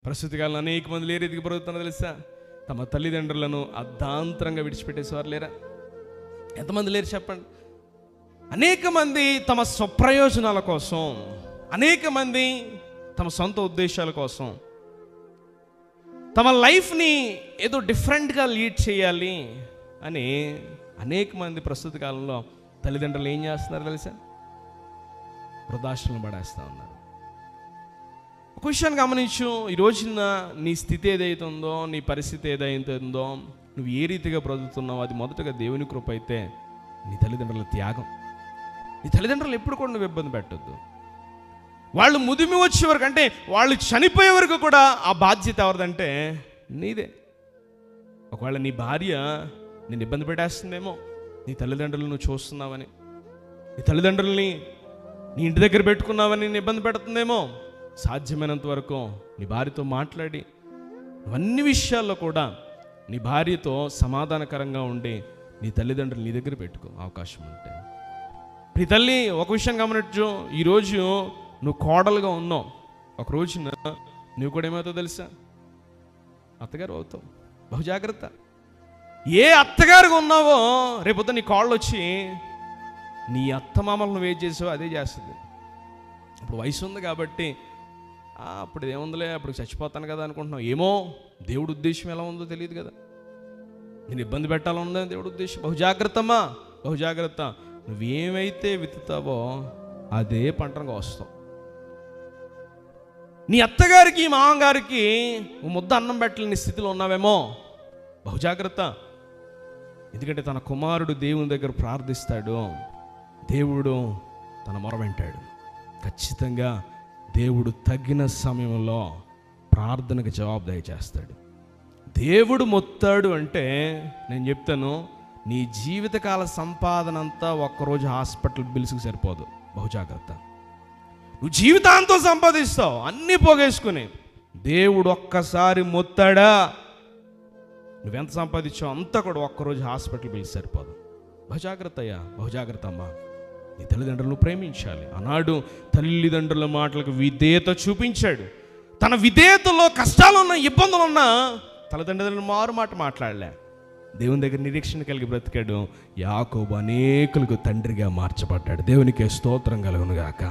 ప్రస్తుత కాలంలో అనేక మంది ఏ రీతికి బ్రతుకుతున్నారో తెలుసా? తమ తల్లిదండ్రులను అర్ధాంతరంగా విడిచిపెట్టేసేవారు లేరా? ఎంతమంది లేరు చెప్పండి? అనేక మంది తమ స్వప్రయోజనాల కోసం, అనేక మంది తమ సొంత ఉద్దేశాల కోసం, తమ లైఫ్ని ఏదో డిఫరెంట్గా లీడ్ చేయాలి అని అనేక మంది ప్రస్తుత కాలంలో తల్లిదండ్రులు ఏం చేస్తున్నారు తెలుసా? వృద్ధాశ్రమం పడేస్తూ ఉన్నారు. ఒక విషయాన్ని గమనించు. ఈ రోజున నీ స్థితి ఏదైతే ఉందో, నీ పరిస్థితి ఏదైతే ఉందో, నువ్వు ఏ రీతిగా బ్రతుకుతున్నావు, అది మొదటగా దేవుని కృప అయితే నీ తల్లిదండ్రుల త్యాగం. నీ తల్లిదండ్రులు ఎప్పుడు కూడా నువ్వు ఇబ్బంది పెట్టొద్దు. వాళ్ళు ముదిమి వచ్చే వరకు, అంటే వాళ్ళు చనిపోయే వరకు కూడా ఆ బాధ్యత ఎవరిదంటే నీదే. ఒకవేళ నీ భార్య నేను ఇబ్బంది పెట్టేస్తుందేమో, నీ తల్లిదండ్రులు నువ్వు చూస్తున్నావని, నీ తల్లిదండ్రుల్ని నీ ఇంటి దగ్గర పెట్టుకున్నావని నేను ఇబ్బంది పెడుతుందేమో, సాధ్యమైనంత వరకు నీ భార్యతో మాట్లాడి అన్ని విషయాల్లో కూడా నీ భార్యతో సమాధానకరంగా ఉండి నీ తల్లిదండ్రులు నీ దగ్గర పెట్టుకో అవకాశం ఉంటే. నీ తల్లి ఒక విషయం గమనించు. ఈరోజు నువ్వు కోడలుగా ఉన్నావు, ఒక రోజున నువ్వు కూడా ఏమవుతావు తెలుసా? అత్తగారు అవుతావు. బహు జాగ్రత్త. ఏ అత్తగారుగా ఉన్నావో రేపొద్దు నీ కోళ్ళు వచ్చి నీ అత్తమామలు నువ్వు ఏం చేసావో అదే చేస్తుంది. ఇప్పుడు వయసు ఉంది కాబట్టి అప్పుడు ఏముందిలే, అప్పుడు చచ్చిపోతాను కదా అనుకుంటున్నావు. ఏమో దేవుడు ఉద్దేశం ఎలా ఉందో తెలియదు కదా. నేను ఇబ్బంది పెట్టాలన్నది దేవుడు ఉద్దేశం. బహు జాగ్రత్త అమ్మా, బహు జాగ్రత్త. నువ్వేమైతే విత్తుతావో అదే పంటగా వస్తావు. నీ అత్తగారికి మామగారికి ముద్ద అన్నం పెట్టలేని స్థితిలో ఉన్నావేమో, బహు జాగ్రత్త. ఎందుకంటే తన కుమారుడు దేవుని దగ్గర ప్రార్థిస్తాడు, దేవుడు తన మొర వింటాడు. ఖచ్చితంగా దేవుడు తగిన సమయంలో ప్రార్థనకు జవాబు దయచేస్తాడు. దేవుడు మొత్తాడు అంటే నేను చెప్తాను, నీ జీవితకాల సంపాదన అంతా ఒక్కరోజు హాస్పిటల్ బిల్స్కి సరిపోదు. బహు జాగ్రత్త. నువ్వు జీవితాంతం సంపాదిస్తావు అన్నీ పోగేసుకుని, దేవుడు ఒక్కసారి మొత్తాడా, నువ్వెంత సంపాదించావు అంతా కూడా ఒక్కరోజు హాస్పిటల్ బిల్స్ సరిపోదు. బహుజాగ్రత్త అయ్యా, బహుజాగ్రత్త అమ్మా. నీ తల్లిదండ్రులను ప్రేమించాలి. ఆనాడు తల్లిదండ్రుల మాటలకు విధేయత చూపించాడు. తన విధేయతలో కష్టాలున్నా, ఇబ్బందులున్నా తల్లిదండ్రులను మారు మాట మాట్లాడలే. దేవుని దగ్గర నిరీక్షణ కలిగి బ్రతికాడు. యాకోబు అనేకులకు తండ్రిగా మార్చబడ్డాడు. దేవునికి స్తోత్రం కలుగును గాక.